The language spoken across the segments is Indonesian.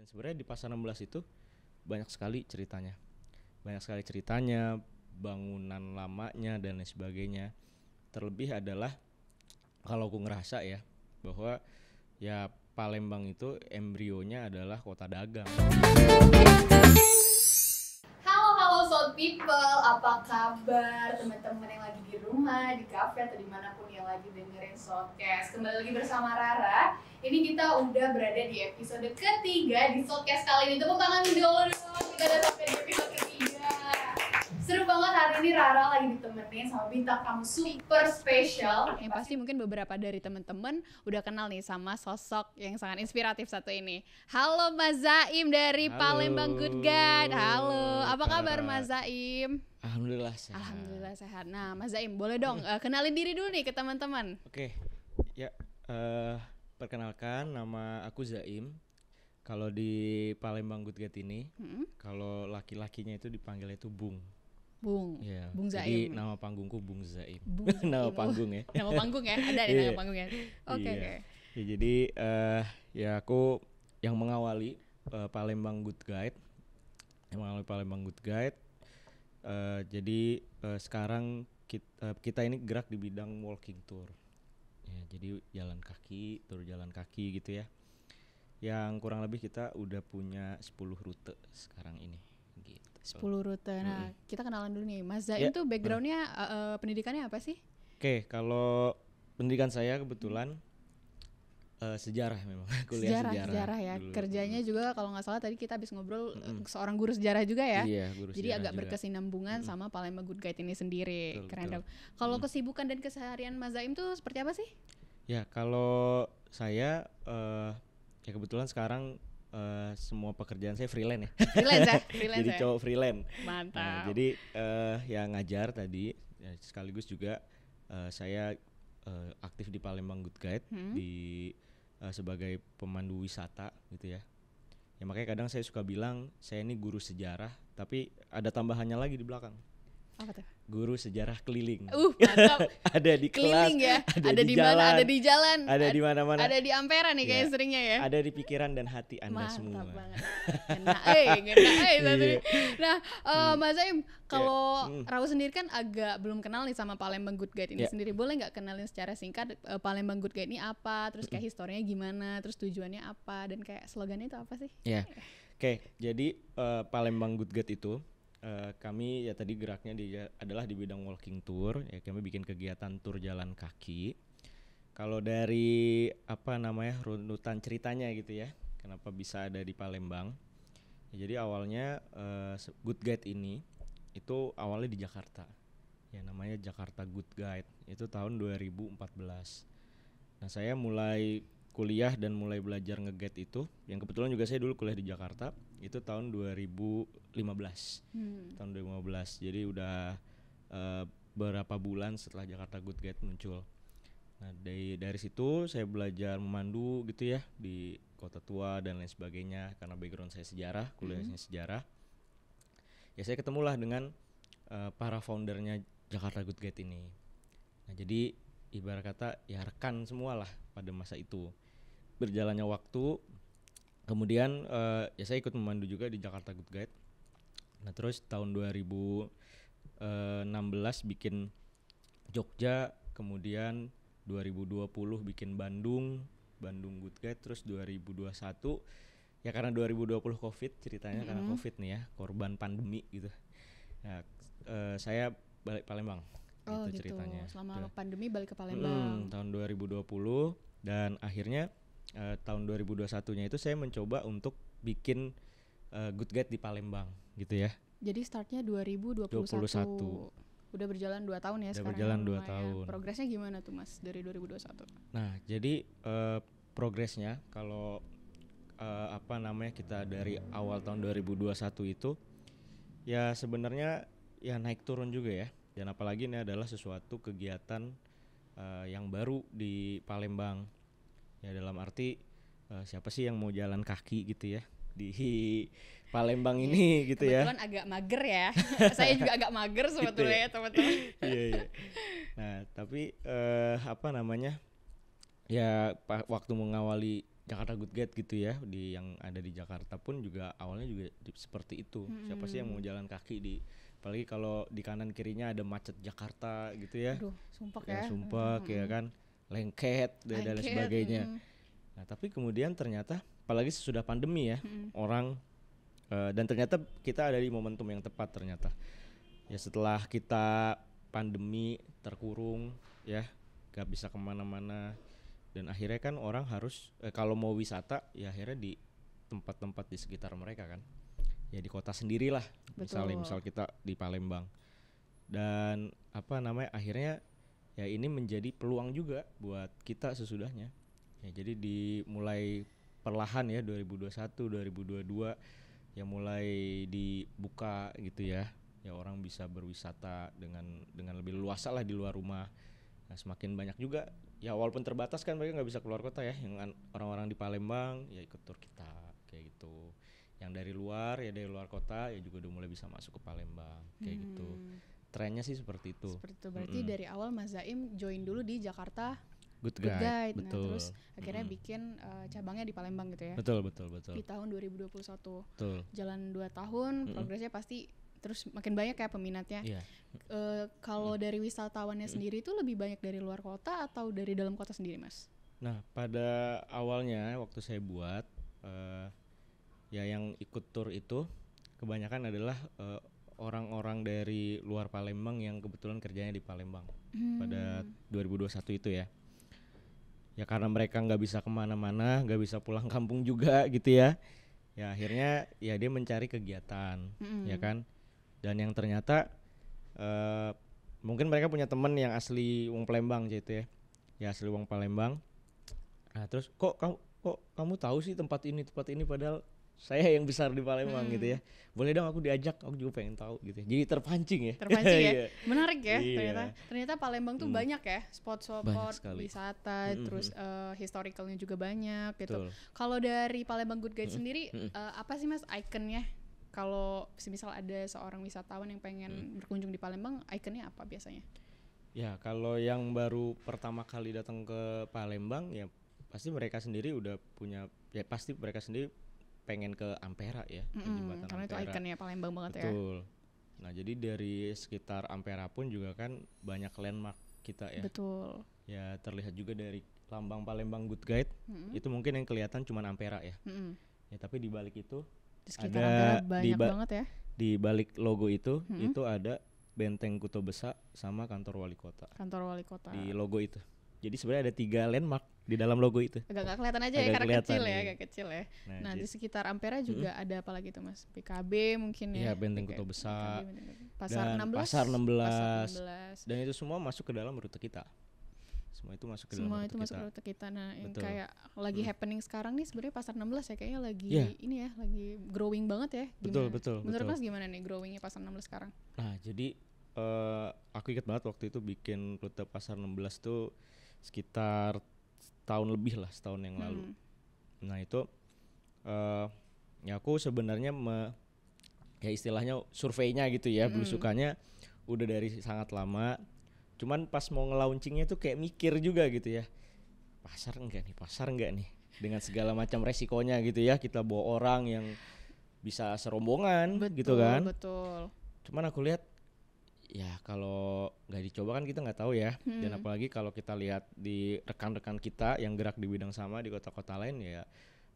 sebenarnya di Pasar 16 itu banyak sekali ceritanya. Banyak sekali ceritanya, bangunan lamanya dan lain sebagainya. Terlebih adalah kalau aku ngerasa ya bahwa ya Palembang itu embrionya adalah kota dagang. Halo Soul People, apa kabar teman-teman yang lagi di rumah, di kafe atau dimanapun yang lagi dengerin Soulcast. Kembali lagi bersama Rara. Ini kita udah berada di episode ketiga di Soulcast kali ini. Tepuk tangan dulu dong, kita udah sampai di episode ketiga. Seru banget hari ini Rara lagi ditemenin sama bintang tamu super spesial. Yang pasti mungkin beberapa dari teman-teman udah kenal nih sama sosok yang sangat inspiratif satu ini. Halo Mas Zaim dari Palembang Good Guide. Halo, apa kabar Mas Zaim? Alhamdulillah sehat. Alhamdulillah sehat. Nah Mas Zaim boleh dong kenalin diri dulu nih ke teman-teman. Oke, ya perkenalkan nama aku Zaim. Kalau di Palembang Good Guide ini, kalau laki-lakinya itu dipanggilnya itu Bung. Bung, Ya, Bung jadi Zaim. nama panggungku Bung Zaim. Bung Zaim. Nama panggung ya. Nama panggung ya, ada nih Iya. nama panggungnya. Oke. Iya. Ya, jadi ya aku yang mengawali Palembang Good Guide. Yang mengawali Palembang Good Guide. Jadi sekarang kita ini gerak di bidang walking tour. Ya, jadi jalan kaki, tur jalan kaki gitu ya. Yang kurang lebih kita udah punya 10 rute sekarang ini. Gitu. 10 rute. Nah, kita kenalan dulu nih. Mas Zaim Ya. tuh backgroundnya pendidikannya apa sih? Oke, kalau pendidikan saya kebetulan sejarah memang. Kuliah Sejarah ya. dulu. Kerjanya juga kalau nggak salah tadi kita habis ngobrol seorang guru sejarah juga ya. Iya, guru Jadi sejarah agak juga. berkesinambungan sama Palembang Good Guide ini sendiri. Betul, Keren betul. dong. Kalau kesibukan dan keseharian Mas Zaim tuh seperti apa sih? Ya, kalau saya ya kebetulan sekarang semua pekerjaan saya freelance ya. Freelance ya? Freelance Jadi ya? cowok freelance. Mantap. Nah, jadi ya ngajar tadi ya, sekaligus juga saya aktif di Palembang Good Guide di sebagai pemandu wisata gitu ya. Ya makanya kadang saya suka bilang saya ini guru sejarah, tapi ada tambahannya lagi di belakang. Apa tuh? Guru sejarah keliling. Mantap. Ada di kelas, Keliling ya? ada di jalan, mana? Ada di jalan. ada di mana-mana. Ada di Ampera nih kayaknya Ya. seringnya ya. Ada di pikiran dan hati Anda semua. Mantap banget. Satu Iya. nih. Nah, Mas Zaim, kalau Mm. Raul sendiri kan agak belum kenal nih sama Palembang Good Guide ini Ya. sendiri. Boleh nggak kenalin secara singkat Palembang Good Guide ini apa? Terus kayak historinya gimana? Terus tujuannya apa? Dan kayak slogannya itu apa sih? Ya, oke. Jadi Palembang Good Guide itu kami ya tadi geraknya adalah di bidang walking tour. Ya kami bikin kegiatan tur jalan kaki. Kalau dari apa namanya runutan ceritanya gitu ya, kenapa bisa ada di Palembang? Ya, jadi awalnya Good Guide ini itu awalnya di Jakarta. Ya namanya Jakarta Good Guide. Itu tahun 2014. Nah saya mulai kuliah dan mulai belajar nge-guide itu, yang kebetulan juga saya dulu kuliah di Jakarta, itu tahun 2015. Tahun 2015. Jadi udah beberapa bulan setelah Jakarta Good Guide muncul. Nah dari situ saya belajar memandu gitu ya di Kota Tua dan lain sebagainya, karena background saya sejarah, kuliahnya sejarah. Ya saya ketemulah dengan para foundernya Jakarta Good Guide ini. Nah jadi ibarat kata ya rekan semua lah pada masa itu. Berjalannya waktu, kemudian ya saya ikut memandu juga di Jakarta Good Guide. Nah terus tahun 2016 bikin Jogja, kemudian 2020 bikin Bandung Good Guide, terus 2021 ya karena 2020 Covid ceritanya, karena Covid nih ya, korban pandemi gitu. Nah saya balik Palembang. Oh gitu ceritanya. Selama pandemi balik ke Palembang. Tahun 2020 dan akhirnya tahun 2021-nya itu saya mencoba untuk bikin Good Guide di Palembang gitu ya. Jadi startnya 2021. Udah berjalan 2 tahun ya. Udah sekarang. berjalan 2 lumayan. tahun. Progresnya gimana tuh Mas dari 2021? Nah jadi progresnya kalau apa namanya kita dari awal tahun 2021 itu ya sebenarnya ya naik turun juga ya. Dan apalagi ini adalah sesuatu kegiatan yang baru di Palembang. Ya dalam arti siapa sih yang mau jalan kaki gitu ya di Palembang ini gitu ya. Kebetulan agak mager ya. Saya juga agak mager sebetulnya ya teman-teman. Iya. Nah tapi apa namanya ya waktu mengawali Jakarta Good Guide gitu ya, di yang ada di Jakarta pun juga awalnya juga seperti itu. Siapa sih yang mau jalan kaki di, apalagi kalau di kanan kirinya ada macet Jakarta gitu ya. Aduh, sumpah Ya ya. sumpah ya kan, lengket dan lain Lengket, sebagainya. Nah tapi kemudian ternyata apalagi sesudah pandemi ya, orang dan ternyata kita ada di momentum yang tepat ternyata. Ya setelah kita pandemi terkurung ya, gak bisa kemana-mana, dan akhirnya kan orang harus kalau mau wisata ya akhirnya di tempat-tempat di sekitar mereka kan, ya di kota sendirilah. Misal kita di Palembang, dan apa namanya, akhirnya ya ini menjadi peluang juga buat kita sesudahnya ya. Jadi dimulai perlahan ya 2021 2022 ya mulai dibuka gitu ya, ya orang bisa berwisata dengan lebih luasa lah di luar rumah. Nah semakin banyak juga ya, walaupun terbatas kan mereka nggak bisa keluar kota ya, yang orang-orang di Palembang ya ikut tur kita kayak gitu. Yang dari luar kota ya juga udah mulai bisa masuk ke Palembang kayak gitu. Trennya sih seperti itu. Seperti itu. Berarti dari awal Mas Zaim join dulu di Jakarta Good Guide. Nah, betul. terus akhirnya bikin cabangnya di Palembang gitu ya. Betul. Di tahun 2021. Betul. Jalan 2 tahun, progresnya pasti terus makin banyak ya peminatnya. Iya. Kalau dari wisatawannya sendiri itu lebih banyak dari luar kota atau dari dalam kota sendiri, Mas? Nah, pada awalnya waktu saya buat ya yang ikut tur itu kebanyakan adalah orang-orang dari luar Palembang yang kebetulan kerjanya di Palembang pada 2021 itu ya. Ya karena mereka nggak bisa kemana-mana, nggak bisa pulang kampung juga gitu ya. Ya akhirnya ya dia mencari kegiatan, ya kan. Dan yang ternyata mungkin mereka punya teman yang asli wong Palembang gitu ya. Ya asli wong Palembang. Nah terus kok kamu tahu sih tempat ini padahal saya yang besar di Palembang gitu ya. Boleh dong aku diajak, aku juga pengen tahu gitu ya. Jadi terpancing ya. Terpancing ya. Iya. Menarik ya. Iya. Ternyata Palembang tuh banyak ya spot-spot sekali. wisata, terus historicalnya juga banyak gitu. Betul. Kalau dari Palembang Good Guide sendiri apa sih Mas ikonnya? Kalau misal ada seorang wisatawan yang pengen berkunjung di Palembang, ikonnya apa biasanya? Ya kalau yang baru pertama kali datang ke Palembang ya pasti mereka sendiri udah punya, ya pasti mereka sendiri pengen ke Ampera ya, ke jembatan karena Ampera. itu ikonnya Palembang banget ya. Betul. Nah jadi dari sekitar Ampera pun juga kan banyak landmark kita ya. Betul. Ya terlihat juga dari lambang Palembang Good Guide, itu mungkin yang kelihatan cuma Ampera ya. Ya tapi di balik itu Di sekitar Ampera ada banyak banget ya. Di balik logo itu ada Benteng Kuto Besa sama kantor wali kota. Kantor wali kota. Di logo itu. Jadi sebenarnya ada 3 landmark di dalam logo itu. Agak gak kelihatan aja ya, karena kecil ya, agak kecil ya. Nah di sekitar Ampera juga ada apa lagi tuh Mas? PKB mungkin ya. Iya, Benteng Kuto Besa. Pasar dan 16. Pasar 16. Dan itu semua masuk ke dalam rute kita. Semua itu masuk ke dalam rute kita. Nah, yang Betul. kayak lagi happening sekarang nih sebenarnya Pasar 16 ya, kayaknya lagi ini ya, lagi growing banget ya. Gimana? Betul. Menurut Mas gimana nih growingnya Pasar 16 sekarang? Nah, jadi aku ingat banget waktu itu bikin rute Pasar 16 tuh sekitar tahun lebih lah, setahun yang lalu. Nah itu ya aku sebenarnya ya istilahnya surveinya gitu ya, belusukannya udah dari sangat lama. Cuman pas mau nge-launchingnya tuh kayak mikir juga gitu ya, pasar enggak nih dengan segala macam resikonya gitu ya, kita bawa orang yang bisa serombongan gitu kan. Betul. Cuman aku lihat ya kalau nggak dicoba kan kita nggak tahu ya. Dan apalagi kalau kita lihat di rekan-rekan kita yang gerak di bidang sama di kota-kota lain ya,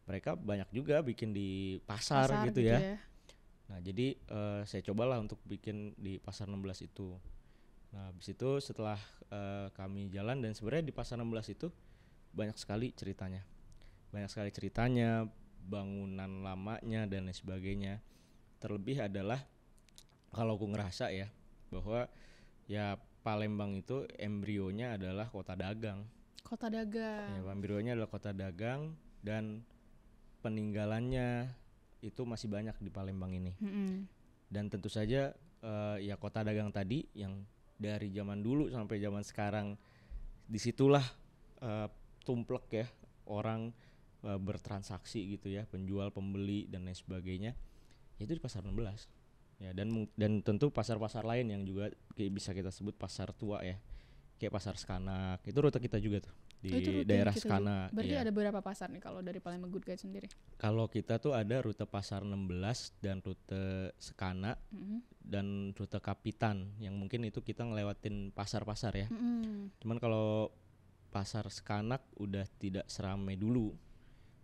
mereka banyak juga bikin di pasar gitu ya. Nah jadi saya cobalah untuk bikin di Pasar 16 itu. Nah habis itu setelah kami jalan, dan sebenarnya di Pasar 16 itu banyak sekali ceritanya, bangunan lamanya dan lain sebagainya. Terlebih adalah kalau aku ngerasa ya bahwa ya Palembang itu embrionya adalah kota dagang. Ya, embrionya adalah kota dagang, dan peninggalannya itu masih banyak di Palembang ini. Dan tentu saja ya kota dagang tadi yang dari zaman dulu sampai zaman sekarang, disitulah tumplek ya orang bertransaksi gitu ya, penjual pembeli dan lain sebagainya, itu di Pasar 16. Ya, dan tentu pasar-pasar lain yang juga bisa kita sebut pasar tua ya, kayak Pasar Sekanak, itu rute kita juga tuh. Oh, itu di rute daerah kita juga. Skana. Berarti Iya. ada beberapa pasar nih kalau dari Palembang Good Guide sendiri. Kalau kita tuh ada rute Pasar 16 dan rute Skana Mm-mm. dan rute Kapitan yang mungkin itu kita ngelewatin pasar-pasar ya. Mm-mm. Cuman kalau pasar Sekanak udah tidak seramai dulu.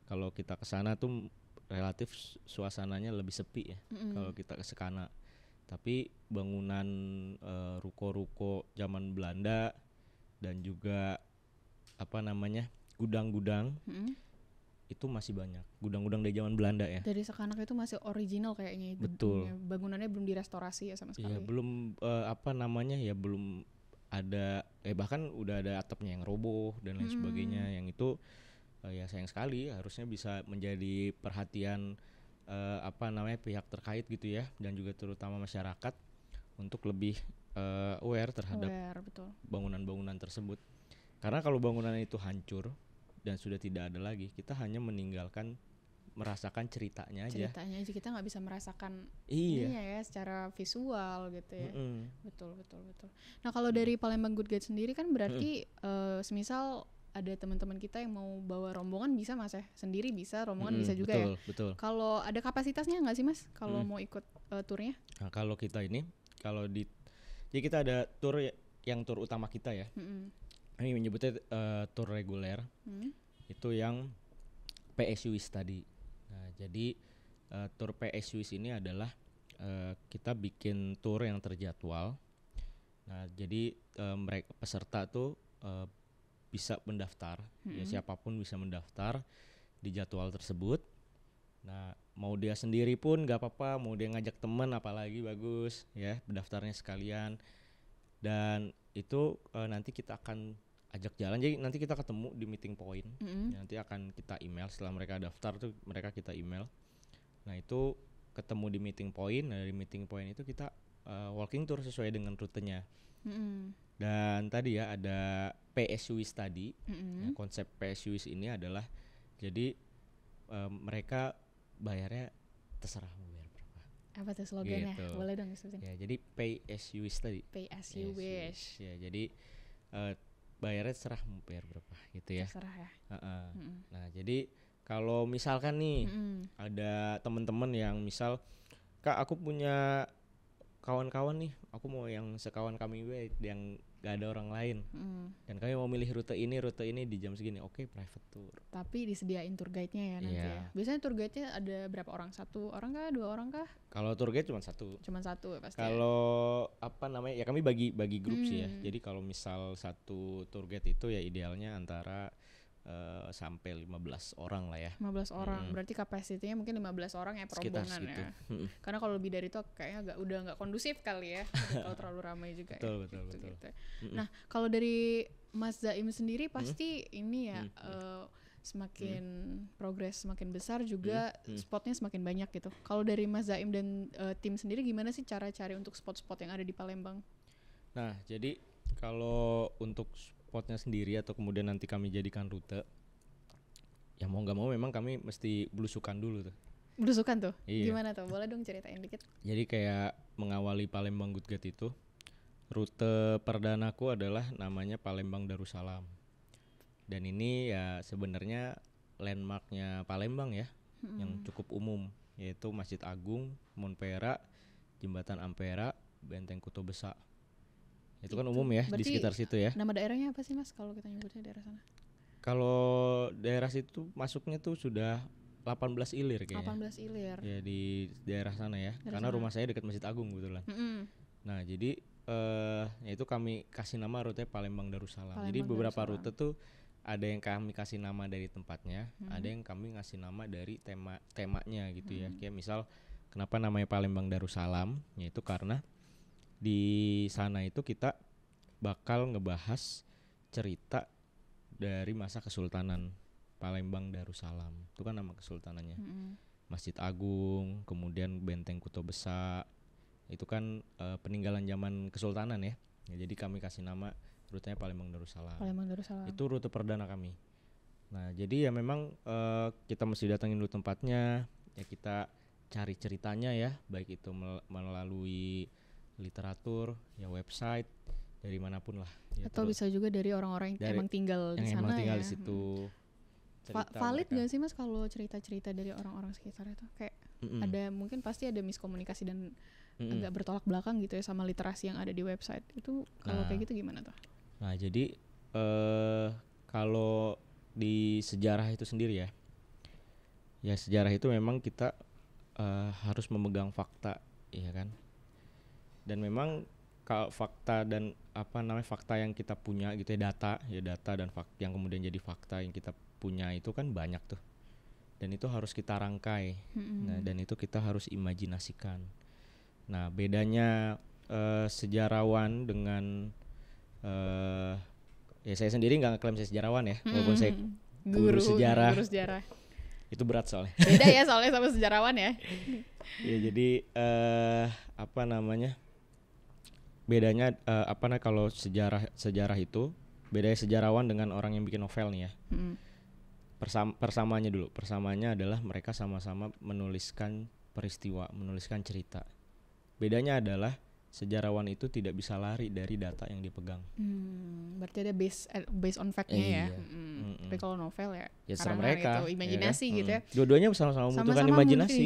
Kalau kita ke sana tuh relatif suasananya lebih sepi ya. Mm-mm. Kalau kita ke Sekana. Tapi bangunan ruko-ruko zaman Belanda dan juga apa namanya? Gudang-gudang Mm-mm. itu masih banyak. Gudang-gudang dari zaman Belanda ya. Dari Sekanak itu masih original kayaknya Betul. gedungnya. Bangunannya belum direstorasi ya sama sekali. Iya, belum apa namanya ya belum ada bahkan udah ada atapnya yang roboh dan lain sebagainya yang itu ya sayang sekali harusnya bisa menjadi perhatian apa namanya pihak terkait gitu ya dan juga terutama masyarakat untuk lebih aware terhadap Betul. bangunan-bangunan tersebut. Karena kalau bangunan itu hancur dan sudah tidak ada lagi, kita hanya meninggalkan merasakan ceritanya aja. Ceritanya aja kita nggak bisa merasakan Iya. ininya ya secara visual gitu ya. Mm-mm. Betul. Nah kalau dari Palembang Good Guide sendiri kan berarti semisal ada teman-teman kita yang mau bawa rombongan bisa mas ya, sendiri bisa, rombongan bisa juga ya. Betul. Kalau ada kapasitasnya nggak sih mas kalau mau ikut turnya? Nah kalau kita ini, jadi kita ada tour yang tour utama kita ya. Kami menyebutnya tour reguler. Itu yang PSUIS tadi. Nah jadi tour PSUIS ini adalah kita bikin tour yang terjadwal. Nah jadi mereka peserta tuh bisa mendaftar, ya siapapun bisa mendaftar di jadwal tersebut. Nah mau dia sendiri pun nggak apa-apa, mau dia ngajak teman apalagi bagus ya, pendaftarnya sekalian. Dan itu nanti kita akan ajak jalan, jadi nanti kita ketemu di meeting point. Nanti akan kita email setelah mereka daftar tuh mereka kita email. Nah itu ketemu di meeting point, nah dari meeting point itu kita walking tour sesuai dengan rutenya. Dan tadi ya ada PSUIS tadi. Ya, konsep PSUIS ini adalah jadi mereka bayarnya terserah mau bayar berapa. Apa tuh slogannya? Gitu. Boleh dong disebutin. Ya jadi pay as you wish tadi. Pay as you wish. Ya jadi bayarnya terserah mau bayar berapa gitu ya. Terserah ya. Nah jadi kalau misalkan nih ada teman-teman yang misal Kak aku punya kawan-kawan nih, aku mau yang sekawan kami yang gak ada orang lain dan kami mau milih rute ini di jam segini, oke, private tour. Tapi disediain tour guide-nya ya nanti ya. Biasanya tour guide-nya ada berapa orang? 1 orang kah? 2 orang kah? Kalau tour guide cuma satu ya pasti. Kalau apa namanya ya kami bagi grup sih ya. Jadi kalau misal satu tour guide itu ya idealnya antara sampai 15 orang lah ya. 15 orang. Berarti kapasitinya mungkin 15 orang ya perombongan ya. Karena kalau lebih dari itu kayaknya udah nggak kondusif kali ya. Kalau terlalu ramai juga betul. Gitu. Nah, kalau dari Mas Zaim sendiri pasti ini ya semakin progres semakin besar juga spotnya semakin banyak gitu. Kalau dari Mas Zaim dan tim sendiri gimana sih cara cari untuk spot-spot yang ada di Palembang? Nah, jadi kalau untuk spotnya sendiri atau kemudian nanti kami jadikan rute, ya mau nggak mau memang kami mesti belusukan dulu tuh. Belusukan tuh? Iya. Gimana tuh? Boleh dong ceritain dikit. Jadi kayak mengawali Palembang Good Guide itu, rute perdanaku adalah namanya Palembang Darussalam. Dan ini ya sebenarnya landmarknya Palembang ya, yang cukup umum, yaitu Masjid Agung, Monpera, Jembatan Ampera, Benteng Kuto Besa. Itu kan umum ya di sekitar situ ya. Nama daerahnya apa sih mas kalau kita nyebutnya daerah sana? Kalau daerah situ masuknya tuh sudah 18 ilir kayaknya. 18 ilir. Ya di daerah sana ya. Karena rumah saya dekat Masjid Agung kebetulan. Nah jadi ya itu kami kasih nama rute Palembang Darussalam. Jadi beberapa rute tuh ada yang kami kasih nama dari tempatnya, ada yang kami ngasih nama dari temanya gitu ya. Kayak misal kenapa namanya Palembang Darussalam? Yaitu karena di sana itu kita bakal ngebahas cerita dari masa Kesultanan Palembang Darussalam. Itu kan nama kesultanannya. Masjid Agung, kemudian Benteng Kuto Besa. Itu kan peninggalan zaman kesultanan ya. Jadi kami kasih nama rutenya Palembang Darussalam. Itu rute perdana kami. Nah, jadi ya memang kita mesti datangin dulu tempatnya, ya kita cari ceritanya ya, baik itu melalui literatur, ya website, dari manapun lah. Ya, Atau bisa juga dari orang-orang yang emang tinggal di yang sana emang tinggal ya. di situ. Valid gak sih Mas kalau cerita-cerita dari orang-orang sekitar itu kayak ada mungkin pasti ada miskomunikasi dan agak bertolak belakang gitu ya sama literasi yang ada di website itu kalau kayak gitu gimana tuh? Nah jadi kalau di sejarah itu sendiri ya sejarah itu memang kita harus memegang fakta, ya kan? Dan memang kalau fakta dan fakta yang kita punya gitu ya, data dan yang kemudian jadi fakta yang kita punya itu kan banyak tuh, dan itu harus kita rangkai. Nah dan itu kita harus imajinasikan. Nah bedanya sejarawan dengan ya saya sendiri nggak ngeklaim saya sejarawan ya, walaupun saya guru sejarah. Itu berat soalnya. Beda ya soalnya sama sejarawan ya. Ya jadi bedanya kalau sejarah itu bedanya sejarawan dengan orang yang bikin novel nih ya. Persamaannya adalah mereka sama-sama menuliskan peristiwa, menuliskan cerita. Bedanya adalah sejarawan itu tidak bisa lari dari data yang dipegang. Berarti ada based on fact-nya ya. Tapi kalau novel ya serah mereka itu imajinasi ya kan? gitu ya. Dua-duanya sama-sama membutuhkan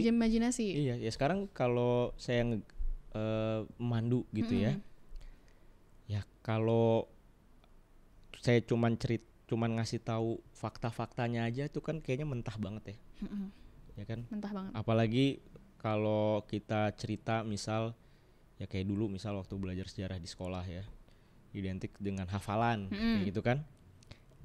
imajinasi. Iya, ya sekarang kalau saya memandu gitu ya. Ya kalau saya cuman ngasih tahu fakta-faktanya aja itu kan kayaknya mentah banget ya. Ya kan? Mentah banget. Apalagi kalau kita cerita misal ya kayak dulu misal waktu belajar sejarah di sekolah ya, identik dengan hafalan kayak gitu kan.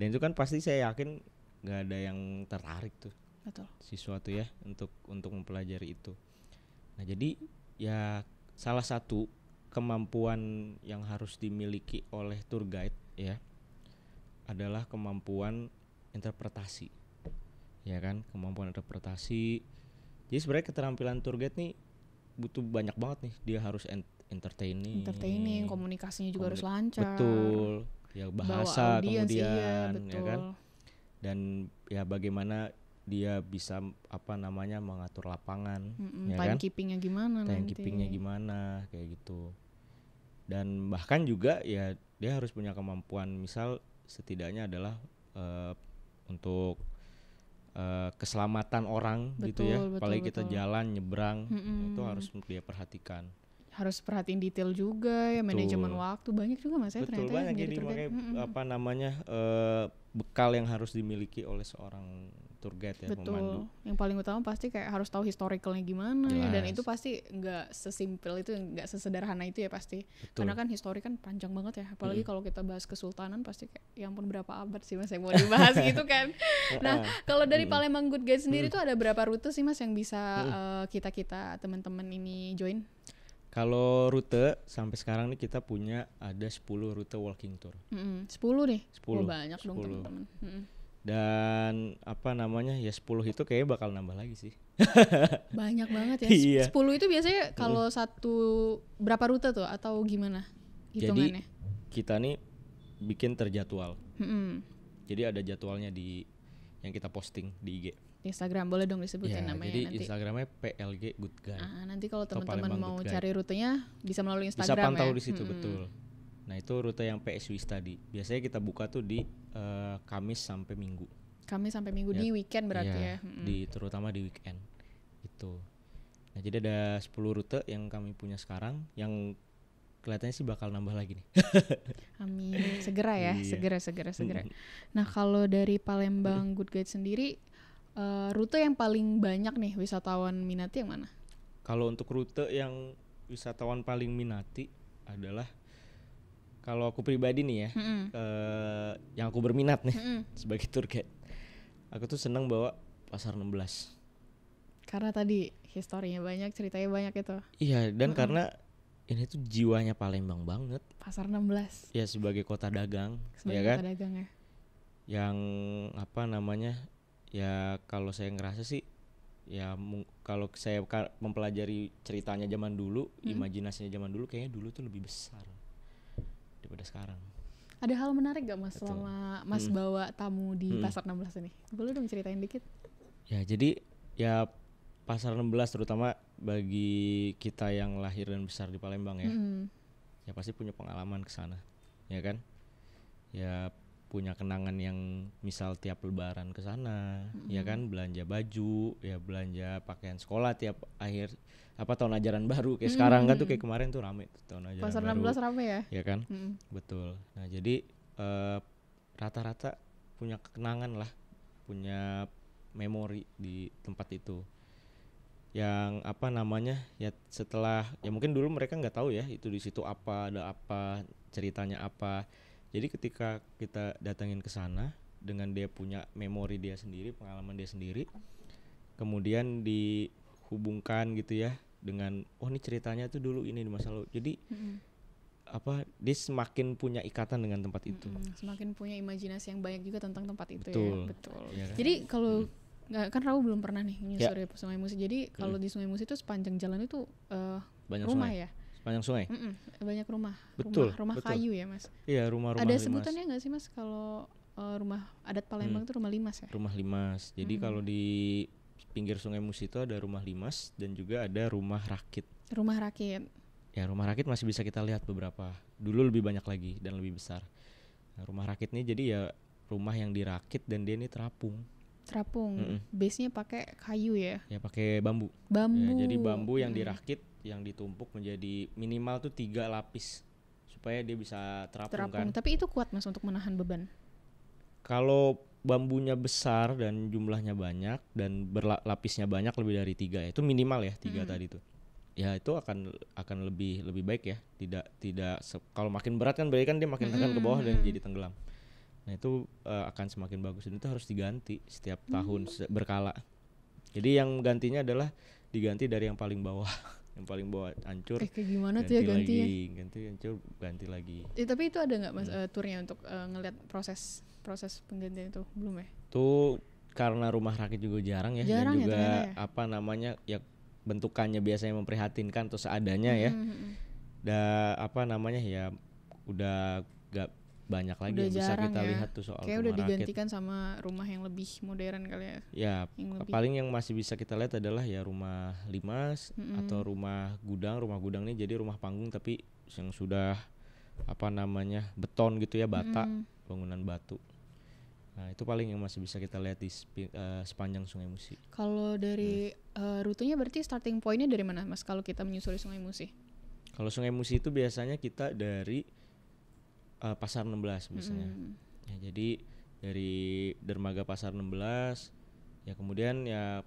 Dan itu kan pasti saya yakin nggak ada yang tertarik tuh. Betul. Siswa tuh ya untuk mempelajari itu. Nah jadi ya salah satu kemampuan yang harus dimiliki oleh tour guide ya adalah kemampuan interpretasi, ya kan, kemampuan interpretasi. Jadi sebenarnya keterampilan tour guide nih butuh banyak banget nih. Dia harus entertaining, komunikasinya juga harus lancar. Betul. Ya bahasa kemudian, ya kan. Dan ya bagaimana dia bisa mengatur lapangan, ya kan. Time keepingnya gimana, kayak gitu. Dan bahkan juga ya dia harus punya kemampuan misal setidaknya adalah untuk keselamatan orang gitu ya. Apalagi kita jalan nyebrang itu harus dia perhatikan. Harus perhatiin detail juga ya, manajemen waktu banyak juga Mas ya ternyata. Betul, banyak jadi makanya bekal yang harus dimiliki oleh seorang tour guide ya. Betul. Memandu. Yang paling utama pasti kayak harus tahu historicalnya gimana ya, dan itu pasti nggak sesimpel itu, nggak sesederhana itu ya pasti. Betul. Karena kan histori kan panjang banget ya, apalagi kalau kita bahas kesultanan pasti kayak ya ampun berapa abad sih Mas yang mau dibahas gitu kan. Nah kalau dari Palembang Good Guide sendiri tuh ada berapa rute sih Mas yang bisa kita teman-teman ini join? Kalau rute sampai sekarang nih kita punya ada 10 rute walking tour. 10 nih? 10. Banyak 10. Dong teman-teman. Dan ya 10 itu kayaknya bakal nambah lagi sih. Banyak banget ya. 10 itu biasanya kalau berapa rute tuh atau gimana hitungannya? Jadi kita nih bikin terjadwal. Jadi ada jadwalnya yang kita posting di IG. Instagram boleh dong disebutin namanya jadi nanti. Instagramnya PLG Good Guide. Nanti kalau teman-teman mau cari rutenya bisa melalui Instagram bisa pantau di situ betul. Nah itu rute yang PS Wistadi. Biasanya kita buka tuh di Kamis sampai Minggu. Kamis sampai Minggu di weekend berarti ya. Terutama di weekend itu. Nah jadi ada 10 rute yang kami punya sekarang yang kelihatannya sih bakal nambah lagi nih. Amin. Segera ya, segera. Nah kalau dari Palembang Good Guide sendiri, rute yang paling banyak nih wisatawan minati yang mana? Kalau untuk rute yang wisatawan paling minati adalah, kalau aku pribadi nih ya, yang aku berminat nih sebagai tour guide, aku tuh seneng bawa Pasar 16. Karena tadi historinya banyak, ceritanya banyak itu. Iya, dan karena ini tuh jiwanya Palembang banget. Pasar 16. Ya sebagai kota dagang, sebagai ya kan? Kota dagang ya. Yang ya kalau saya ngerasa sih ya kalau saya mempelajari ceritanya zaman dulu, imajinasinya zaman dulu, kayaknya dulu tuh lebih besar daripada sekarang. Ada hal menarik gak Mas selama Mas bawa tamu di Pasar 16 ini? Boleh dong ceritain dikit? Ya jadi ya Pasar 16 terutama bagi kita yang lahir dan besar di Palembang ya, ya pasti punya pengalaman ke sana. ya kan? Ya punya kenangan yang misal tiap lebaran ke sana, ya kan, belanja baju, ya belanja pakaian sekolah tiap akhir tahun ajaran baru kayak sekarang kan tuh, kayak kemarin tuh rame tuh tahun ajaran Pasar baru. 16 rame ya? Ya kan? Betul. Nah, jadi rata-rata punya kenangan lah, punya memori di tempat itu. Yang apa namanya? Ya setelah ya mungkin dulu mereka nggak tahu ya itu di situ apa, ada apa, ceritanya apa. Jadi ketika kita datangin ke sana dengan dia punya memori dia sendiri, pengalaman dia sendiri, kemudian dihubungkan gitu ya dengan oh ini ceritanya tuh dulu ini di masa lalu. Jadi apa dia semakin punya ikatan dengan tempat itu. Semakin punya imajinasi yang banyak juga tentang tempat itu. Betul. Ya. Betul. Ya kan? Jadi kalau kan Raul belum pernah nih nyusuri Sungai Musi. Jadi kalau di Sungai Musi itu sepanjang jalan itu banyak rumah sungai. ya. Sepanjang sungai. Banyak rumah. Betul. Rumah betul. kayu ya Mas. Iya rumah-rumah Ada limas. sebutannya nggak sih Mas kalau rumah adat Palembang itu rumah limas ya? Rumah limas. Jadi kalau di pinggir Sungai Musi itu ada rumah limas dan juga ada rumah rakit. Rumah rakit. Ya rumah rakit masih bisa kita lihat beberapa. Dulu lebih banyak lagi dan lebih besar. Nah, rumah rakit ini jadi ya rumah yang dirakit dan dia ini terapung. Base-nya pakai kayu ya? Ya pakai bambu. Ya, jadi bambu yang dirakit, yang ditumpuk menjadi minimal tuh 3 lapis supaya dia bisa terapung kan. Tapi itu kuat Mas untuk menahan beban? Kalau bambunya besar dan jumlahnya banyak dan berlapisnya banyak lebih dari 3 itu minimal ya 3 tadi tuh. Ya itu akan lebih baik ya. Tidak kalau makin berat kan berarti kan dia makin tekan ke bawah dan jadi tenggelam. Nah itu akan semakin bagus dan itu harus diganti setiap tahun berkala. Jadi yang gantinya adalah diganti dari yang paling bawah. Yang paling bawah hancur. Kayak gimana tuh ya gantinya? Ganti hancur, ganti lagi. Tapi itu ada nggak Mas turnya untuk ngelihat proses penggantian itu? Belum ya? Tuh karena rumah rakit juga jarang ya. Dan juga apa namanya ya bentukannya biasanya memprihatinkan atau seadanya ya. Apa namanya ya udah gak banyak lagi udah yang bisa kita lihat tuh soal kayak rumah udah rakit. Digantikan sama rumah yang lebih modern kali ya. Ya paling yang masih bisa kita lihat adalah ya rumah limas atau rumah gudang. Rumah gudang ini jadi rumah panggung tapi yang sudah apa namanya beton gitu ya, bata, bangunan batu. Nah itu paling yang masih bisa kita lihat di sepanjang Sungai Musi. Kalau dari rutenya berarti starting pointnya dari mana Mas kalau kita menyusuri Sungai Musi? Kalau Sungai Musi itu biasanya kita dari Pasar 16 biasanya. Ya, jadi dari dermaga Pasar 16 ya kemudian ya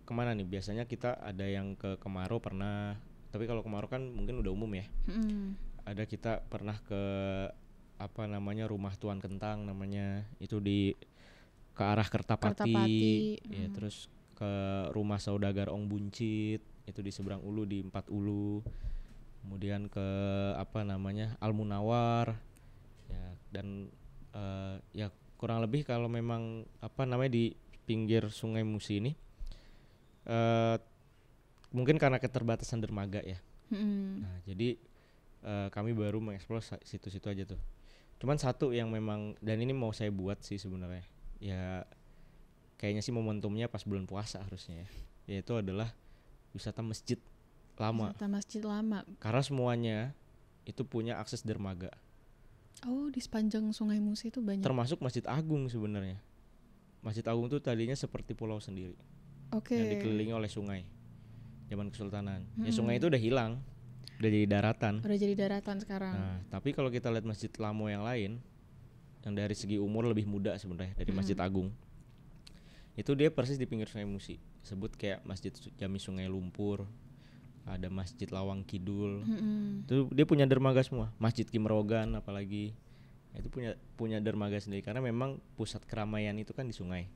kemana nih? Biasanya kita ada yang ke Kemaro pernah. Tapi kalau Kemaro kan mungkin udah umum ya. Ada kita pernah ke apa namanya Rumah Tuan Kentang namanya, itu ke arah Kertapati. Ya terus ke Rumah Saudagar Ong Buncit itu di seberang Ulu di 4 Ulu. Kemudian ke apa namanya Al Munawar ya, dan ya kurang lebih kalau memang apa namanya di pinggir Sungai Musi ini mungkin karena keterbatasan dermaga ya. Nah jadi kami baru mengeksplor situ-situ aja tuh. Cuman satu yang memang dan ini mau saya buat sih sebenarnya ya, kayaknya sih momentumnya pas bulan puasa harusnya ya, yaitu adalah wisata masjid lama. Wisata masjid lama. Karena semuanya itu punya akses dermaga. Oh, di sepanjang Sungai Musi itu banyak. Termasuk Masjid Agung sebenarnya. Masjid Agung itu tadinya seperti pulau sendiri. Yang dikelilingi oleh sungai. Zaman Kesultanan. Ya sungai itu udah hilang. Udah jadi daratan. Udah jadi daratan sekarang. Nah, tapi kalau kita lihat Masjid Lamo yang lain, yang dari segi umur lebih muda sebenarnya dari Masjid Agung. Itu dia persis di pinggir Sungai Musi. Sebut kayak Masjid Jami Sungai Lumpur. Ada Masjid Lawang Kidul. Itu dia punya dermaga semua. Masjid Kimrogan apalagi. Itu punya dermaga sendiri karena memang pusat keramaian itu kan di sungai.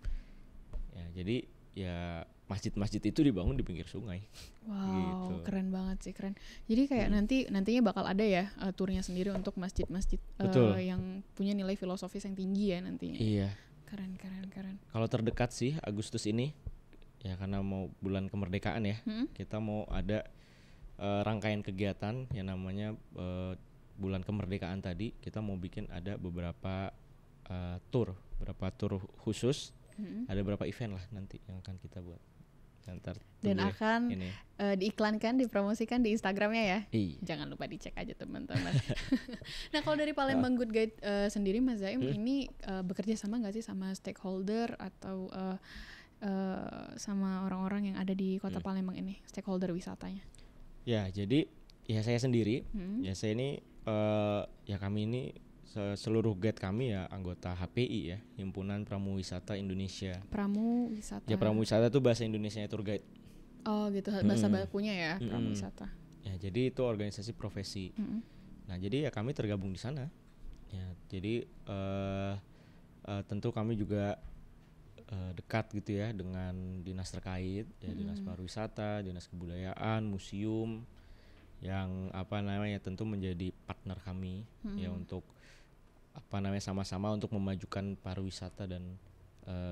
Ya, jadi ya masjid-masjid itu dibangun di pinggir sungai. Wow, gitu. Keren banget sih, keren. Jadi kayak nantinya bakal ada ya turnya sendiri untuk masjid-masjid yang punya nilai filosofis yang tinggi ya nantinya. Iya. Keren. Kalau terdekat sih Agustus ini ya karena mau bulan kemerdekaan ya, kita mau ada rangkaian kegiatan yang namanya bulan kemerdekaan tadi. Kita mau bikin ada beberapa tour khusus. Ada beberapa event lah nanti yang akan kita buat. Dan akan diiklankan, dipromosikan di Instagramnya ya. Iya. Jangan lupa dicek aja teman-teman. Nah kalau dari Palembang Good Guide sendiri Mas Zaim ini bekerja sama nggak sih sama stakeholder atau sama orang-orang yang ada di Kota Palembang ini, stakeholder wisatanya? Ya jadi ya saya sendiri, ya saya ini ya kami ini seluruh guide kami ya anggota HPI ya, Himpunan Pramuwisata Indonesia. Pramuwisata. Ya pramuwisata itu bahasa Indonesianya tour guide. Oh gitu, bahasa bakunya ya pramuwisata. Ya jadi itu organisasi profesi. Nah jadi ya kami tergabung di sana. Ya jadi tentu kami juga dekat gitu ya dengan dinas terkait, ya dinas pariwisata, dinas kebudayaan, museum, yang apa namanya tentu menjadi partner kami ya untuk apa namanya sama-sama untuk memajukan pariwisata dan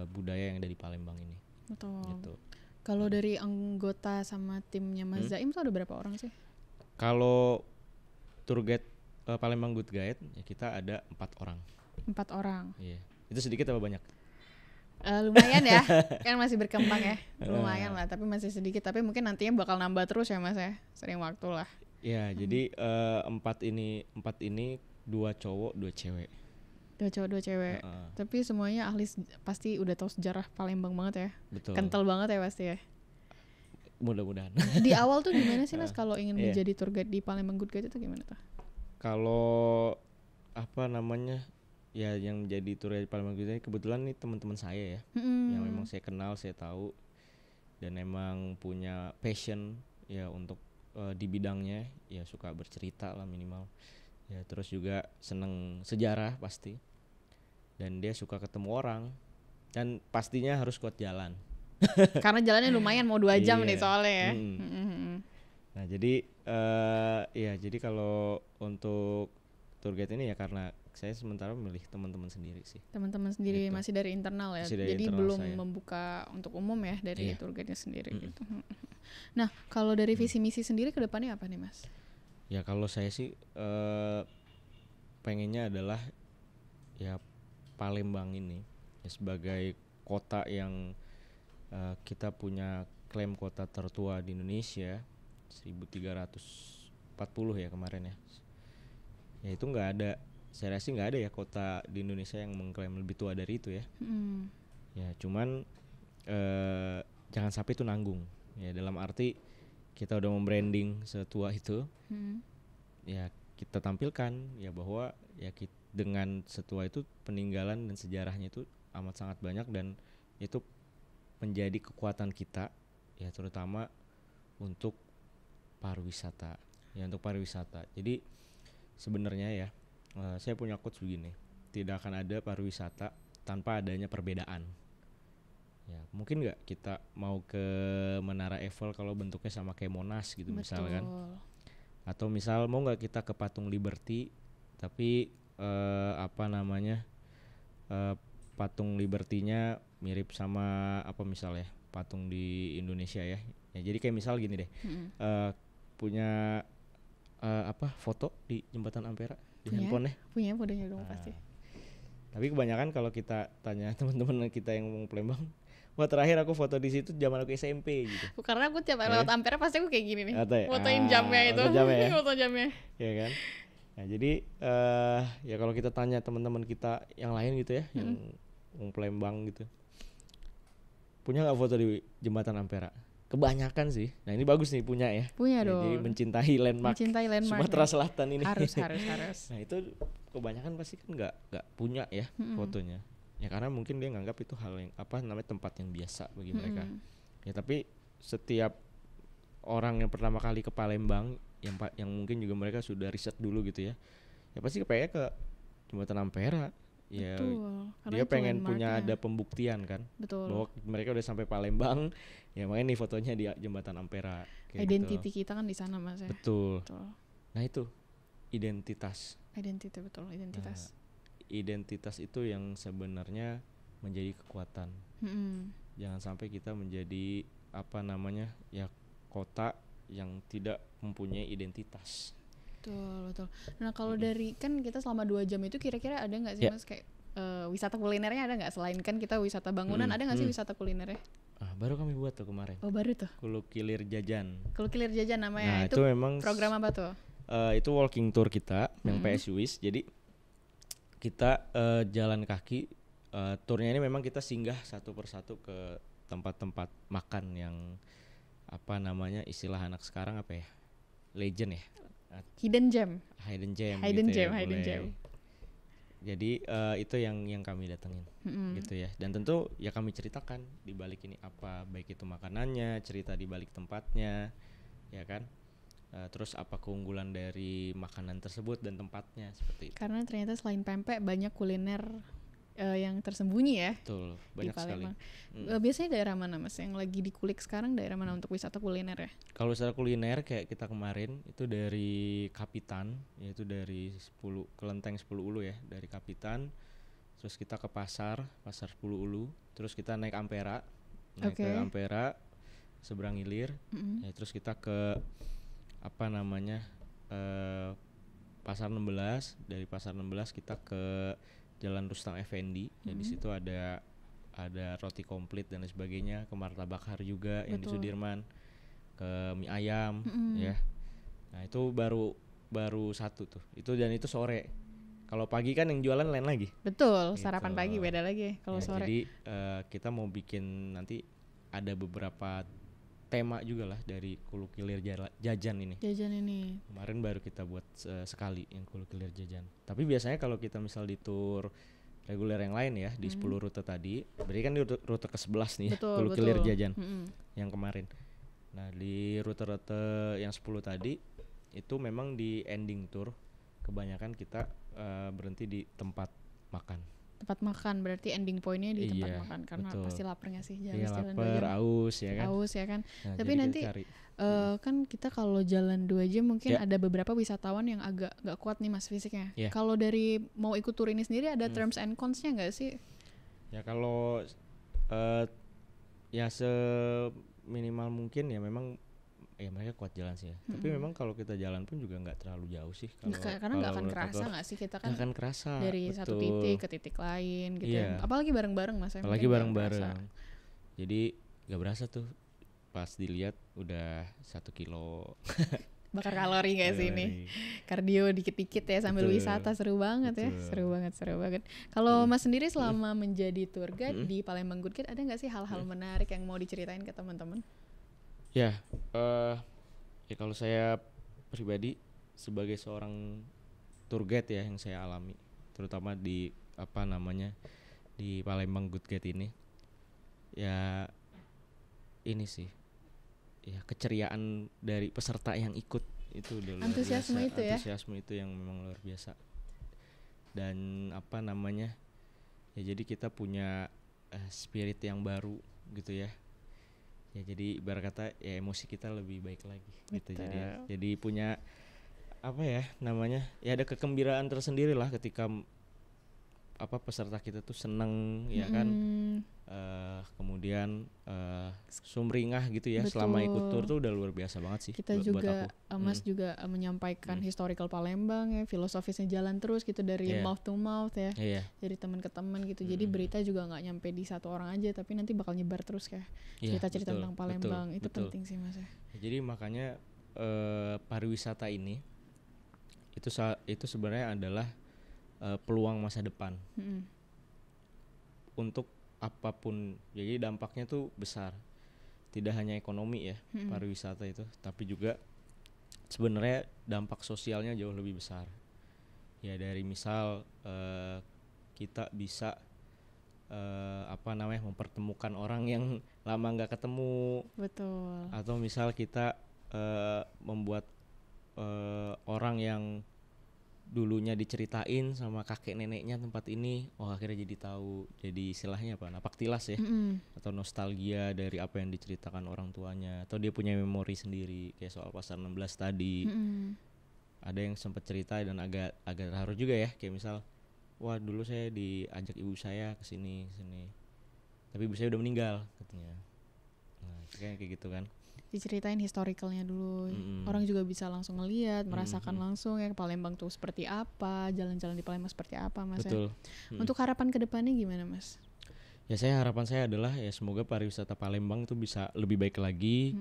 budaya yang ada di Palembang ini. Betul. Gitu. Kalau dari anggota sama timnya Mas Zaim tuh ada berapa orang sih? Kalau tour guide Palembang Good Guide ya kita ada 4 orang. 4 orang. Iya. Itu sedikit apa banyak? Lumayan ya, kan masih berkembang ya. Lumayan lah, tapi masih sedikit. Tapi mungkin nantinya bakal nambah terus ya Mas ya. Sering waktu lah. Ya, jadi 4 ini 2 cowok, 2 cewek. 2 cowok 2 cewek. Tapi semuanya ahli pasti udah tahu sejarah Palembang banget ya. Betul. Kental banget ya pasti ya. Mudah-mudahan. Di awal tuh gimana sih Mas kalau ingin menjadi tour guide di Palembang Good Guide itu gimana tuh? Kalau apa namanya? Ya yang jadi tour guide Palembang Good Guide kebetulan nih teman-teman saya ya. Yang memang saya kenal, saya tahu dan emang punya passion ya untuk di bidangnya, ya suka bercerita lah minimal. Ya terus juga seneng sejarah pasti, dan dia suka ketemu orang, dan pastinya harus kuat jalan. Karena jalannya lumayan mau 2 jam nih soalnya ya. Nah jadi ya jadi kalau untuk tour guide ini ya karena saya sementara memilih teman-teman sendiri sih. Teman-teman sendiri gitu. Masih dari internal ya. Dari jadi internal belum saya membuka untuk umum ya dari tour guide-nya sendiri gitu. Nah kalau dari visi misi sendiri ke depannya apa nih Mas? Ya kalau saya sih pengennya adalah ya Palembang ini ya sebagai kota yang kita punya klaim kota tertua di Indonesia 1340 ya kemarin ya. Ya itu nggak ada, saya rasa nggak ada ya kota di Indonesia yang mengklaim lebih tua dari itu ya. Ya cuman jangan sampai itu nanggung ya, dalam arti kita udah membranding setua itu. Ya kita tampilkan ya bahwa ya dengan setua itu peninggalan dan sejarahnya itu amat sangat banyak, dan itu menjadi kekuatan kita ya terutama untuk pariwisata ya, untuk pariwisata. Jadi sebenarnya ya saya punya quotes begini, tidak akan ada pariwisata tanpa adanya perbedaan. Ya mungkin nggak kita mau ke Menara Eiffel kalau bentuknya sama kayak Monas gitu. Betul. Misalkan, atau misal mau nggak kita ke Patung Liberty tapi apa namanya Patung Liberty-nya mirip sama apa misalnya patung di Indonesia ya. Ya jadi kayak misal gini deh, punya apa foto di Jembatan Ampera di handphone ya? Punya fotonya dong pasti. Tapi kebanyakan kalau kita tanya teman-teman kita yang mau Palembang, wah terakhir aku foto di situ zaman aku SMP gitu. Karena aku tiap lewat Ampera pasti aku kayak gini nih. Fotoin jamnya itu. Foto jamnya. Ya kan? Nah jadi ya kalau kita tanya teman-teman kita yang lain gitu ya, yang Palembang gitu, punya nggak foto di Jembatan Ampera? Kebanyakan sih. Nah ini bagus nih punya ya. Punya ya, dong. Jadi mencintai landmark Sumatera Selatan ini. Harus. Nah itu kebanyakan pasti kan nggak punya ya fotonya. Ya karena mungkin dia nganggap itu hal yang apa namanya tempat yang biasa bagi mereka. Ya tapi setiap orang yang pertama kali ke Palembang yang mungkin juga mereka sudah riset dulu gitu ya. Ya pasti kepengen ke Jembatan Ampera. Ya dia pengen punya ada pembuktian kan. Betul. Bahwa mereka udah sampai Palembang. Ya makanya nih fotonya di Jembatan Ampera. Identiti gitu. Kita kan di sana Mas ya. Betul. Nah itu identitas. Identitas. Nah, identitas itu yang sebenarnya menjadi kekuatan. Jangan sampai kita menjadi apa namanya ya kota yang tidak mempunyai identitas. Betul. Nah kalau dari kan kita selama 2 jam itu kira-kira ada nggak sih Mas kayak wisata kulinernya ada nggak? Selain kan kita wisata bangunan, ada nggak sih wisata kulinernya? Baru kami buat tuh kemarin. Oh baru tuh. Kulukilir Jajan. Kulukilir Jajan Nah namanya. itu memang program apa tuh? Itu walking tour kita yang PSUIS. Jadi kita jalan kaki. Turnya ini memang kita singgah satu persatu ke tempat-tempat makan yang apa namanya, istilah anak sekarang apa ya? Legend ya. Hidden gem. Hidden gem. Hidden gitu gem, ya, hidden boleh. gem. Jadi itu yang kami datengin, gitu ya. Dan tentu ya kami ceritakan di balik ini apa, baik itu makanannya, cerita di balik tempatnya, ya kan. Terus apa keunggulan dari makanan tersebut dan tempatnya seperti itu. Karena ternyata selain pempek banyak kuliner yang tersembunyi ya. Betul, Di banyak sekali. Palembang. Biasanya daerah mana Mas yang lagi dikulik sekarang, daerah mana untuk wisata kuliner ya? Kalau secara kuliner kayak kita kemarin itu dari Kapitan, yaitu dari 10 Kelenteng 10 Ulu ya, dari Kapitan. Terus kita ke pasar 10 Ulu, terus kita naik Ampera. Naik ke Ampera seberang Ilir. Ya, terus kita ke apa namanya? Pasar 16, dari Pasar 16 kita ke Jalan Rustam Effendi. Ya di situ ada roti komplit dan lain sebagainya, ke martabak har juga. Betul. Yang di Sudirman, ke mie ayam ya. Nah itu baru satu tuh, itu dan itu sore. Kalau pagi kan yang jualan lain lagi. Betul, gitu. sarapan pagi beda lagi kalau sore. Jadi kita mau bikin nanti ada beberapa tema juga lah dari Kulukilir Jajan ini. Jajan ini. Kemarin baru kita buat sekali yang Kulukilir Jajan. Tapi biasanya kalau kita misal di tour reguler yang lain ya, di 10 rute tadi, berarti kan di rute ke-11 nih ya, Kulukilir Jajan yang kemarin. Nah di rute-rute yang 10 tadi itu memang di ending tour kebanyakan kita berhenti di tempat makan. Tempat makan berarti ending pointnya di tempat makan, karena pasti lapar nggak sih jalan lapar, aus ya kan. Aus ya kan. Nah, tapi nanti kan kita kalau jalan 2 jam mungkin ada beberapa wisatawan yang agak nggak kuat nih Mas fisiknya. Kalau dari mau ikut tour ini sendiri ada terms and cons-nya nggak sih? Ya kalau ya seminimal mungkin ya memang ya mereka kuat jalan sih ya. Tapi memang kalau kita jalan pun juga nggak terlalu jauh sih. Karena nggak akan kerasa nggak sih, kita kan akan kerasa, dari satu titik ke titik lain gitu. Apalagi bareng-bareng Mas. Apalagi bareng-bareng. Jadi nggak berasa tuh pas dilihat udah 1 kilo. Bakar kalori nggak sih ini? Kardio dikit-dikit ya sambil wisata, seru banget ya. Seru banget. Kalau Mas sendiri selama menjadi tour guide di Palembang Good Guide, ada nggak sih hal-hal menarik yang mau diceritain ke teman-teman? Ya kalau saya pribadi sebagai seorang tour guide ya, yang saya alami terutama di apa namanya di Palembang Good Guide ini, ya ini sih ya keceriaan dari peserta yang ikut itu udah luar antusiasme biasa. Itu ya, antusiasme itu yang memang luar biasa. Dan apa namanya ya, jadi kita punya spirit yang baru gitu ya. Ya jadi ibarat kata ya emosi kita lebih baik lagi gitu. Jadi punya apa ya namanya ya, ada kegembiraan tersendiri lah ketika apa peserta kita tuh seneng ya kan. Kemudian sumringah gitu ya. Betul. Selama ikut tour tuh udah luar biasa banget sih. Kita juga Mas juga menyampaikan historical Palembang ya, filosofisnya jalan terus gitu dari mouth to mouth ya. Dari teman ke teman gitu. Jadi berita juga nggak nyampe di satu orang aja, tapi nanti bakal nyebar terus kayak cerita-cerita tentang Palembang. Itu penting sih Mas ya. Jadi makanya pariwisata ini itu sebenarnya adalah peluang masa depan untuk apapun. Jadi dampaknya tuh besar, tidak hanya ekonomi ya pariwisata itu, tapi juga sebenarnya dampak sosialnya jauh lebih besar ya. Dari misal kita bisa apa namanya mempertemukan orang yang lama nggak ketemu. Betul. Atau misal kita membuat orang yang dulunya diceritain sama kakek neneknya tempat ini, akhirnya jadi tahu, jadi istilahnya apa, napak tilas ya, atau nostalgia dari apa yang diceritakan orang tuanya, atau dia punya memori sendiri kayak soal Pasar 16 tadi. Ada yang sempat cerita dan agak terharu juga ya, kayak misal, wah dulu saya diajak ibu saya ke sini, tapi ibu saya udah meninggal katanya. Nah kayak gitu kan. Diceritain historicalnya dulu. Orang juga bisa langsung ngelihat, merasakan langsung ya Palembang tuh seperti apa, jalan-jalan di Palembang seperti apa Mas. Betul. Untuk harapan ke depannya gimana Mas? Ya harapan saya adalah ya semoga pariwisata Palembang itu bisa lebih baik lagi.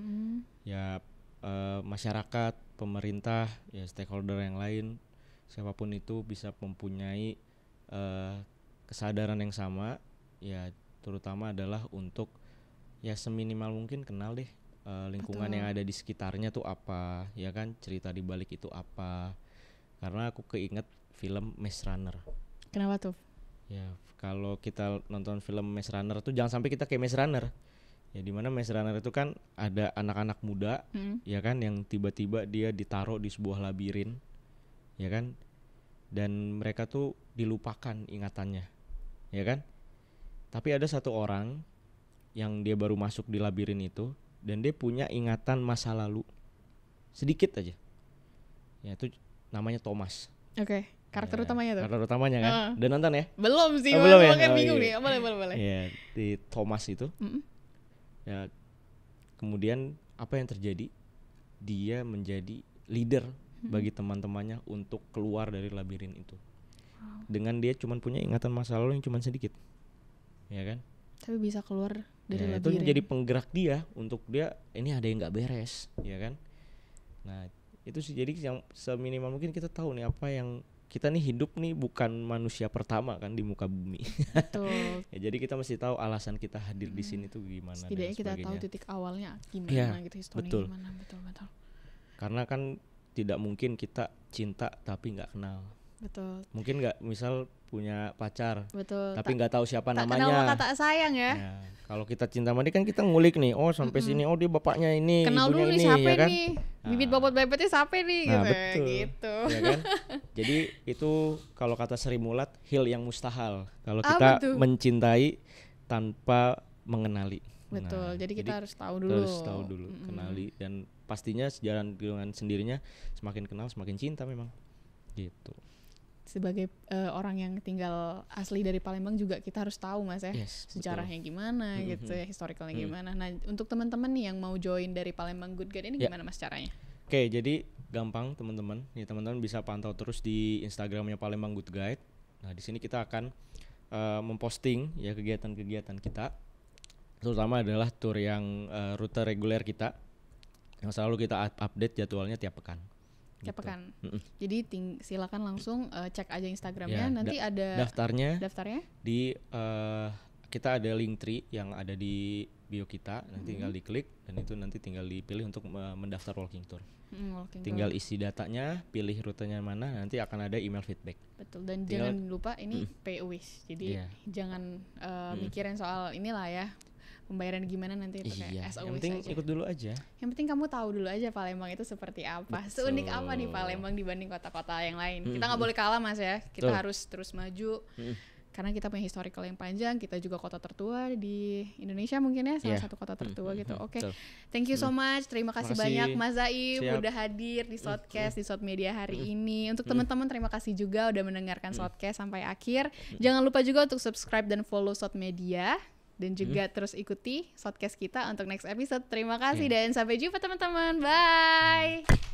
Ya masyarakat, pemerintah, ya stakeholder yang lain, siapapun itu bisa mempunyai kesadaran yang sama. Ya terutama adalah untuk ya seminimal mungkin kenal deh lingkungan yang ada di sekitarnya tuh apa, ya kan, cerita di balik itu apa. Karena aku keinget film Maze Runner. Kenapa tuh? Ya kalau kita nonton film Maze Runner tuh jangan sampai kita kayak Maze Runner. Ya dimana Maze Runner itu kan ada anak-anak muda, ya kan, yang tiba-tiba dia ditaruh di sebuah labirin, ya kan, dan mereka tuh dilupakan ingatannya, ya kan. Tapi ada satu orang yang dia baru masuk di labirin itu dan dia punya ingatan masa lalu sedikit aja. Ya itu namanya Thomas. Oke. Karakter Ya, utamanya tuh. karakter utamanya kan. Udah nonton ya? Belum sih, belum ya? makanya Oh, bingung iya. nih. Boleh. Ya, di Thomas itu. Ya, kemudian apa yang terjadi? Dia menjadi leader bagi teman-temannya untuk keluar dari labirin itu. Dengan dia cuma punya ingatan masa lalu yang cuma sedikit. Ya kan? Tapi bisa keluar dari Ya, itu labirin. menjadi penggerak dia untuk dia ini ada yang nggak beres, ya kan? Nah, itu sih, jadi yang seminimal mungkin kita tahu nih apa yang kita nih hidup nih bukan manusia pertama kan di muka bumi. Betul. Ya, jadi kita mesti tahu alasan kita hadir di sini tuh gimana. Setidaknya dan kita tahu sebagainya. titik awalnya gimana Ya, gitu, historinya betul. gimana. Betul. Karena kan tidak mungkin kita cinta tapi nggak kenal. Betul. Mungkin nggak, misal punya pacar Betul. tapi nggak tahu siapa tak namanya. kenal sama kata sayang ya. Ya, kalau kita cinta sama dia kan kita ngulik nih, oh sampai sini, oh dia bapaknya ini, Kenal ibunya dulu nih ini, siapa ya kan? nih. Bibit bobot bebetnya siapa nih Nah, gitu. betul. Gitu. Ya kan? Jadi itu kalau kata Sri Mulat, hil yang mustahil. Kalau Apa kita tuh? mencintai tanpa mengenali. Betul. Nah, Jadi kita harus tahu dulu. Harus tahu dulu, kenali, dan pastinya sejalan dengan sendirinya semakin kenal semakin cinta memang. Gitu. Sebagai orang yang tinggal asli dari Palembang juga kita harus tahu Mas ya. Yes, sejarahnya gimana gitu ya, historicalnya gimana. Nah, untuk teman-teman nih yang mau join dari Palembang Good Guide ini Ya. gimana Mas caranya? Oke, jadi gampang teman-teman. Nih teman-teman bisa pantau terus di Instagramnya Palembang Good Guide. Nah, di sini kita akan memposting ya kegiatan-kegiatan kita. Terutama adalah tour yang rute reguler kita yang selalu kita update jadwalnya tiap pekan. Tiap Gitu. pekan. Jadi silakan langsung cek aja Instagramnya. Ya, Nanti ada daftarnya daftarnya. di kita ada link tree yang ada di bio kita, nanti tinggal diklik dan itu nanti tinggal dipilih untuk mendaftar walking tour. Walking Tinggal tour. isi datanya, pilih rutenya mana, nanti akan ada email feedback. Betul, dan tinggal- jangan lupa ini pay wish. Jadi Iya. jangan mikirin soal inilah ya, pembayaran gimana nanti itu kayak Iya, as yang always penting aja. ikut dulu aja. Yang penting kamu tahu dulu aja Palembang itu seperti apa. Betul. Seunik apa nih Palembang dibanding kota-kota yang lain. Kita nggak boleh kalah Mas ya. Kita Betul. harus terus maju. Karena kita punya historical yang panjang, kita juga kota tertua di Indonesia mungkin ya, salah Iya. satu kota tertua gitu. Oke. Betul. Thank you so much. Terima kasih Makasih. banyak Mas Zaim Siap. udah hadir di Shotcast di Shot Media hari ini. Untuk teman-teman terima kasih juga udah mendengarkan Shotcast sampai akhir. Jangan lupa juga untuk subscribe dan follow Shot Media. Dan juga terus ikuti Shotcast kita untuk next episode. Terima kasih dan sampai jumpa teman-teman. Bye.